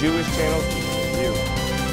Jewish Channel's Weekly Review.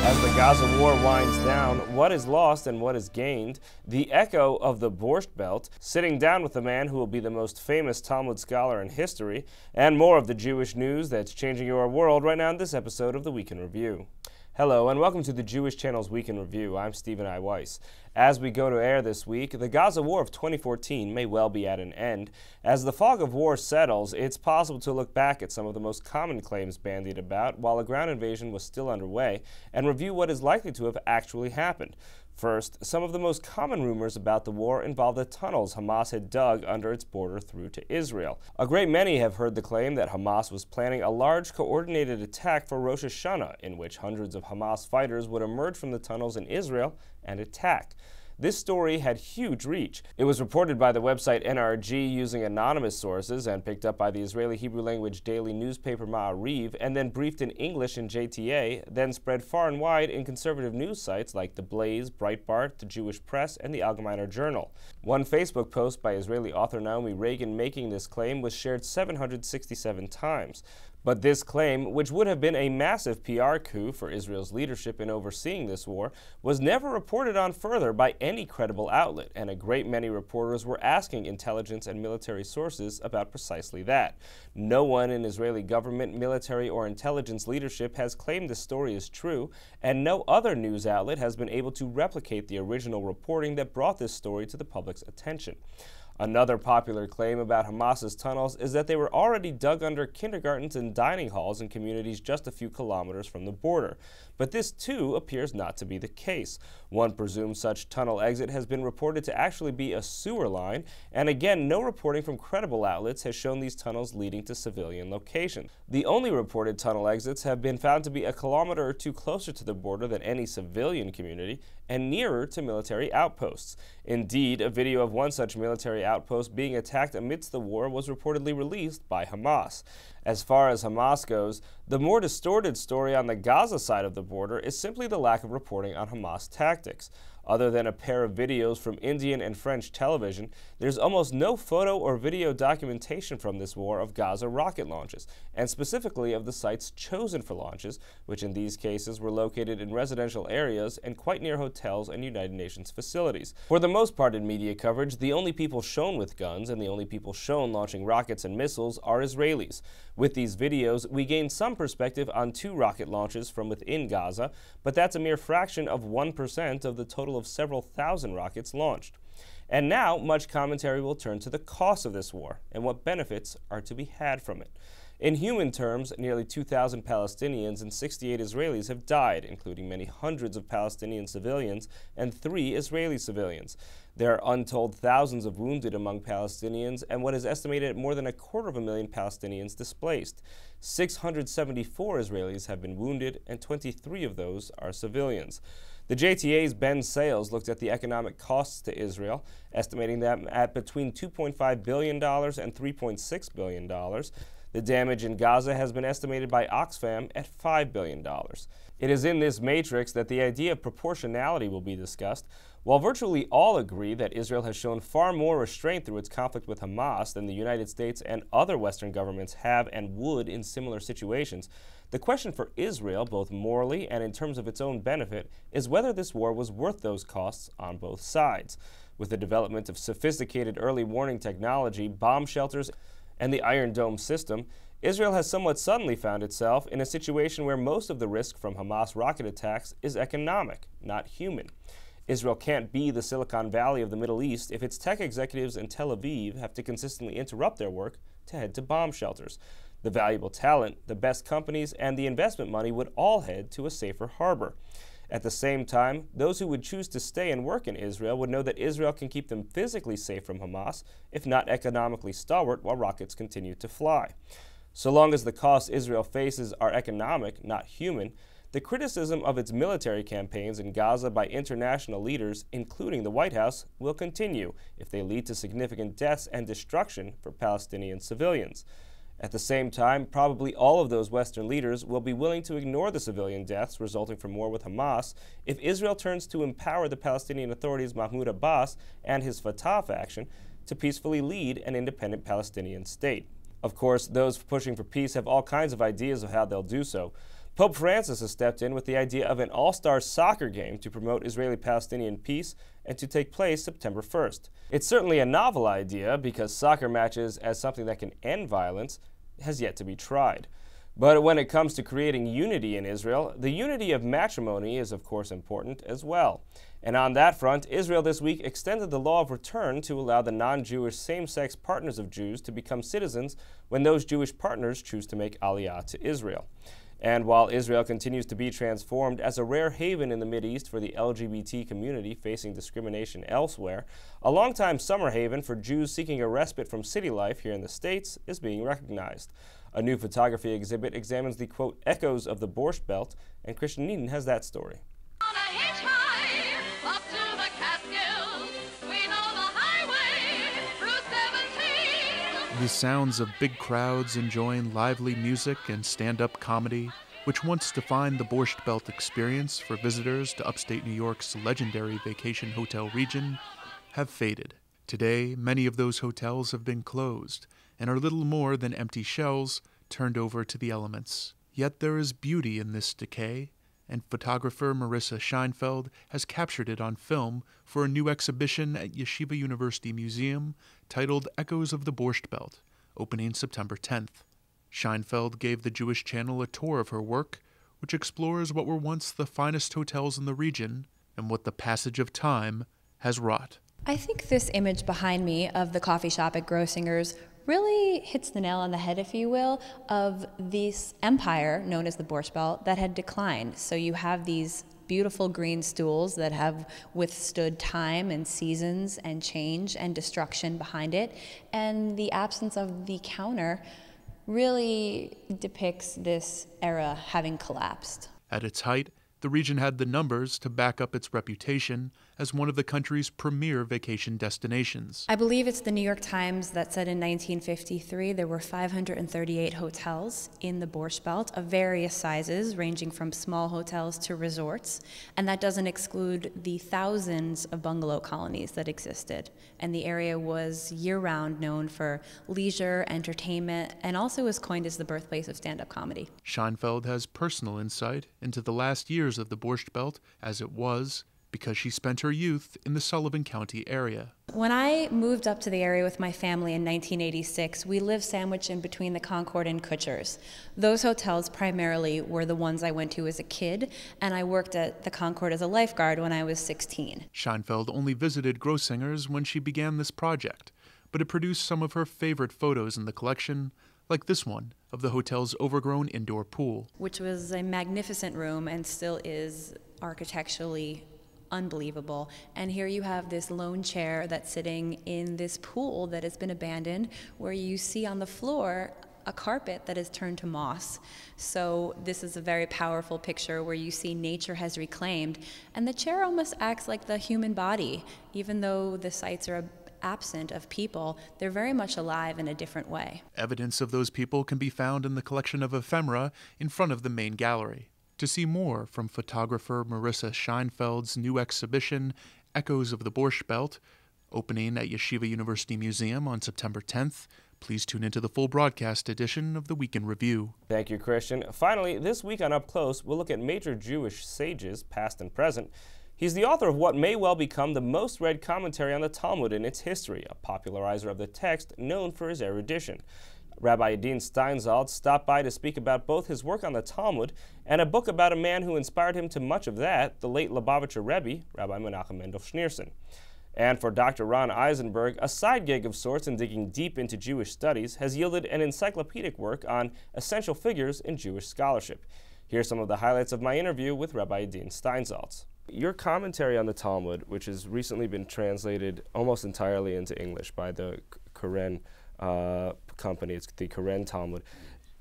As the Gaza War winds down, what is lost and what is gained, the echo of the Borscht Belt, sitting down with the man who will be the most famous Talmud scholar in history, and more of the Jewish news that's changing your world right now in this episode of the Week in Review. Hello and welcome to the Jewish Channel's Week in Review. I'm Stephen I. Weiss. As we go to air this week, the Gaza War of 2014 may well be at an end. As the fog of war settles, it's possible to look back at some of the most common claims bandied about while a ground invasion was still underway and review what is likely to have actually happened. First, some of the most common rumors about the war involve the tunnels Hamas had dug under its border through to Israel. A great many have heard the claim that Hamas was planning a large coordinated attack for Rosh Hashanah, in which hundreds of Hamas fighters would emerge from the tunnels in Israel and attack. This story had huge reach. It was reported by the website NRG using anonymous sources and picked up by the Israeli Hebrew language daily newspaper Ma'ariv, and then briefed in English in JTA, then spread far and wide in conservative news sites like The Blaze, Breitbart, The Jewish Press, and the Allgemeiner Journal. One Facebook post by Israeli author Naomi Reagan making this claim was shared 767 times. But this claim, which would have been a massive PR coup for Israel's leadership in overseeing this war, was never reported on further by any credible outlet, and a great many reporters were asking intelligence and military sources about precisely that. No one in Israeli government, military, or intelligence leadership has claimed this story is true, and no other news outlet has been able to replicate the original reporting that brought this story to the public's attention. Another popular claim about Hamas's tunnels is that they were already dug under kindergartens and dining halls in communities just a few kilometers from the border. But this, too, appears not to be the case. One presumed such tunnel exit has been reported to actually be a sewer line, and again, no reporting from credible outlets has shown these tunnels leading to civilian locations. The only reported tunnel exits have been found to be a kilometer or two closer to the border than any civilian community and nearer to military outposts. Indeed, a video of one such military outpost being attacked amidst the war was reportedly released by Hamas. As far as Hamas goes, the more distorted story on the Gaza side of the border is simply the lack of reporting on Hamas tactics. Other than a pair of videos from Indian and French television, there's almost no photo or video documentation from this war of Gaza rocket launches, and specifically of the sites chosen for launches, which in these cases were located in residential areas and quite near hotels and United Nations facilities. For the most part in media coverage, the only people shown with guns and the only people shown launching rockets and missiles are Israelis. With these videos, we gain some perspective on 2 rocket launches from within Gaza, but that's a mere fraction of 1% of the total of several thousand rockets launched. And now, much commentary will turn to the cost of this war and what benefits are to be had from it. In human terms, nearly 2,000 Palestinians and 68 Israelis have died, including many hundreds of Palestinian civilians and 3 Israeli civilians. There are untold thousands of wounded among Palestinians and what is estimated at more than 250,000 Palestinians displaced. 674 Israelis have been wounded and 23 of those are civilians. The JTA's Ben Sales looked at the economic costs to Israel, estimating them at between $2.5 billion and $3.6 billion. The damage in Gaza has been estimated by Oxfam at $5 billion. It is in this matrix that the idea of proportionality will be discussed. While virtually all agree that Israel has shown far more restraint through its conflict with Hamas than the United States and other Western governments have and would in similar situations, the question for Israel, both morally and in terms of its own benefit, is whether this war was worth those costs on both sides. With the development of sophisticated early warning technology, bomb shelters, and the Iron Dome system, Israel has somewhat suddenly found itself in a situation where most of the risk from Hamas rocket attacks is economic, not human. Israel can't be the Silicon Valley of the Middle East if its tech executives in Tel Aviv have to consistently interrupt their work to head to bomb shelters. The valuable talent, the best companies, and the investment money would all head to a safer harbor. At the same time, those who would choose to stay and work in Israel would know that Israel can keep them physically safe from Hamas, if not economically stalwart, while rockets continue to fly. So long as the costs Israel faces are economic, not human, the criticism of its military campaigns in Gaza by international leaders, including the White House, will continue if they lead to significant deaths and destruction for Palestinian civilians. At the same time, probably all of those Western leaders will be willing to ignore the civilian deaths resulting from war with Hamas if Israel turns to empower the Palestinian Authority's Mahmoud Abbas and his Fatah faction to peacefully lead an independent Palestinian state. Of course, those pushing for peace have all kinds of ideas of how they'll do so, Pope Francis has stepped in with the idea of an all-star soccer game to promote Israeli-Palestinian peace and to take place September 1st. It's certainly a novel idea because soccer matches as something that can end violence has yet to be tried. But when it comes to creating unity in Israel, the unity of matrimony is of course important as well. And on that front, Israel this week extended the law of return to allow the non-Jewish same-sex partners of Jews to become citizens when those Jewish partners choose to make aliyah to Israel. And while Israel continues to be transformed as a rare haven in the Mideast for the LGBT community facing discrimination elsewhere, a longtime summer haven for Jews seeking a respite from city life here in the States is being recognized. A new photography exhibit examines the, quote, echoes of the Borscht Belt, and Christian Niedan has that story. On a hitchhike up to the Catskills, we know the highway, Route 17. The sounds of big crowds enjoying lively music and stand-up comedy, which once defined the Borscht Belt experience for visitors to upstate New York's legendary vacation hotel region, have faded. Today, many of those hotels have been closed and are little more than empty shells turned over to the elements. Yet there is beauty in this decay, and photographer Marissa Scheinfeld has captured it on film for a new exhibition at Yeshiva University Museum titled Echoes of the Borscht Belt, opening September 10th. Scheinfeld gave the Jewish Channel a tour of her work, which explores what were once the finest hotels in the region and what the passage of time has wrought. I think this image behind me of the coffee shop at Grossinger's really hits the nail on the head, if you will, of this empire known as the Borscht Belt that had declined. So you have these beautiful green stools that have withstood time and seasons and change and destruction behind it, and the absence of the counter really depicts this era having collapsed. At its height, the region had the numbers to back up its reputation as one of the country's premier vacation destinations. I believe it's the New York Times that said in 1953 there were 538 hotels in the Borscht Belt of various sizes, ranging from small hotels to resorts, and that doesn't exclude the thousands of bungalow colonies that existed. And the area was year-round known for leisure, entertainment, and also was coined as the birthplace of stand-up comedy. Scheinfeld has personal insight into the last years of the Borscht Belt as it was, because she spent her youth in the Sullivan County area. When I moved up to the area with my family in 1986, we lived sandwiched in between the Concord and Kutcher's. Those hotels primarily were the ones I went to as a kid, and I worked at the Concord as a lifeguard when I was 16. Scheinfeld only visited Grossinger's when she began this project, but it produced some of her favorite photos in the collection, like this one of the hotel's overgrown indoor pool. Which was a magnificent room and still is architecturally unbelievable. And here you have this lone chair that's sitting in this pool that has been abandoned, where you see on the floor a carpet that is turned to moss. So this is a very powerful picture where you see nature has reclaimed, and the chair almost acts like the human body. Even though the sites are absent of people, they're very much alive in a different way. Evidence of those people can be found in the collection of ephemera in front of the main gallery. To see more from photographer Marissa Scheinfeld's new exhibition, Echoes of the Borscht Belt, opening at Yeshiva University Museum on September 10th, please tune into the full broadcast edition of the Week in Review. Thank you, Christian. Finally, this week on Up Close, we'll look at major Jewish sages, past and present. He's the author of what may well become the most read commentary on the Talmud in its history, a popularizer of the text known for his erudition. Rabbi Adin Steinsaltz stopped by to speak about both his work on the Talmud and a book about a man who inspired him to much of that, the late Lubavitcher Rebbe, Rabbi Menachem Mendel Schneerson. And for Dr. Ron Eisenberg, a side gig of sorts in digging deep into Jewish studies has yielded an encyclopedic work on essential figures in Jewish scholarship. Here's some of the highlights of my interview with Rabbi Adin Steinsaltz. Your commentary on the Talmud, which has recently been translated almost entirely into English by the Koren company, it's the Koren Talmud.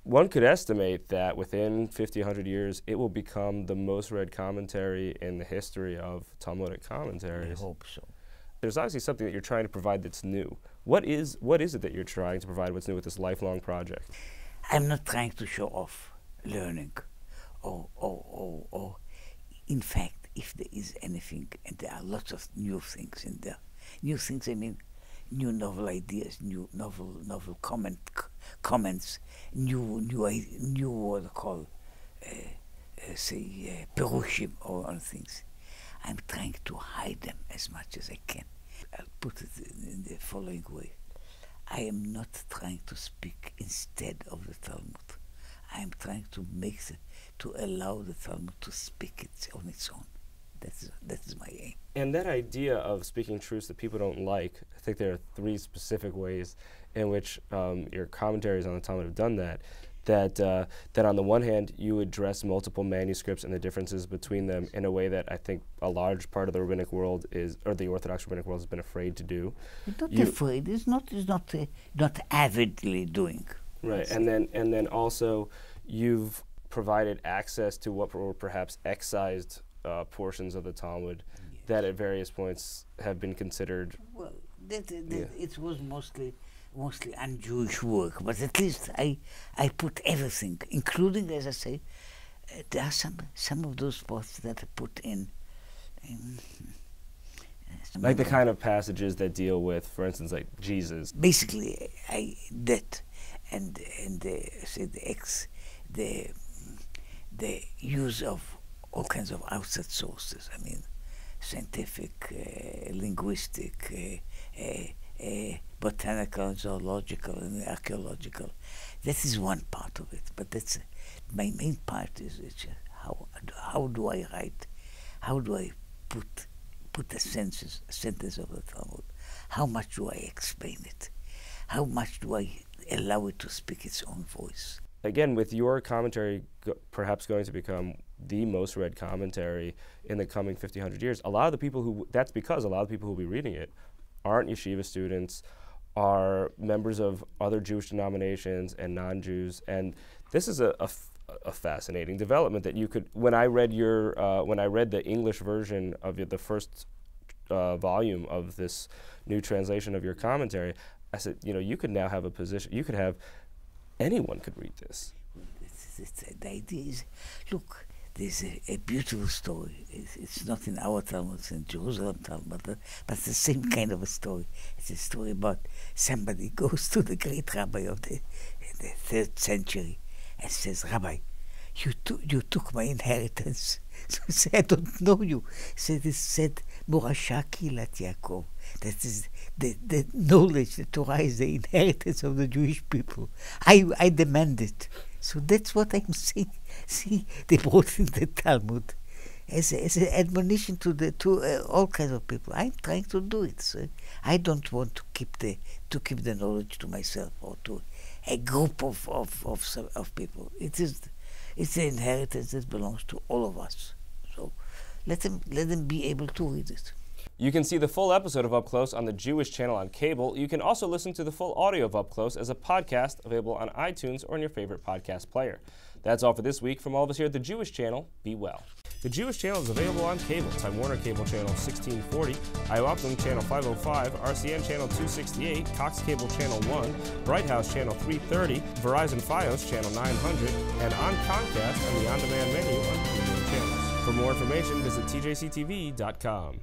One could estimate that within 50, 100 years, it will become the most read commentary in the history of Talmudic commentaries. I hope so. There's obviously something that you're trying to provide that's new. What is it that you're trying to provide what's new with this lifelong project? I'm not trying to show off learning. In fact, if there is anything, and there are lots of new things in there. New things, I mean, new novel ideas, new novel comments, new what I call perushim or other things. I'm trying to hide them as much as I can. I'll put it in the following way. I am not trying to speak instead of the Talmud. I am trying to to allow the Talmud to speak on its own. That is my aim. And that idea of speaking truths that people don't like, I think there are 3 specific ways in which your commentaries on the Talmud have done that. That on the one hand, you address multiple manuscripts and the differences between them in a way that I think a large part of the rabbinic world or the Orthodox rabbinic world has been afraid to do. It's not afraid. It's not avidly doing. Right, and then also you've provided access to what were perhaps excised portions of the Talmud that at various points have been considered. Well, it was mostly un-Jewish work, but at least I put everything, including, as I say, there are some of those parts that I put in like the kind of passages that deal with, for instance, like Jesus. Basically, the use of all kinds of outside sources. I mean, scientific, linguistic, botanical, zoological, and archaeological. That is one part of it, but that's my main part is how do I write? How do I put a sentence of the Talmud? How much do I explain it? How much do I allow it to speak its own voice? Again, with your commentary perhaps going to become the most read commentary in the coming 50, 100 years, that's because a lot of the people who will be reading it aren't yeshiva students, are members of other Jewish denominations and non-Jews, and this is a fascinating development that you could. When I read the English version of the first volume of this new translation of your commentary, I said, you could now have a position. You could have anyone could read this. The idea is, look, there's a beautiful story. It's not in our Talmud, it's in Jerusalem Talmud, but it's the same kind of a story. It's a story about somebody goes to the great rabbi of the 3rd century and says, Rabbi, you took my inheritance. So he said, I don't know you. It said, Morashaki lat Yaakov. That is the knowledge, the Torah is the inheritance of the Jewish people. I demand it. So that's what I'm saying. See, they brought in the Talmud as an admonition to all kinds of people. I'm trying to do it. So I don't want to keep the knowledge to myself or to a group of people. It's the inheritance that belongs to all of us. So let them be able to read it. You can see the full episode of Up Close on the Jewish channel on cable. You can also listen to the full audio of Up Close as a podcast available on iTunes or in your favorite podcast player. That's all for this week. From all of us here at the Jewish channel, be well. The Jewish channel is available on cable. Time Warner Cable Channel 1640, IOPLING Channel 505, RCN Channel 268, Cox Cable Channel 1, Bright House Channel 330, Verizon Fios Channel 900, and on Comcast and the on-demand menu on premium channels. For more information, visit tjctv.com.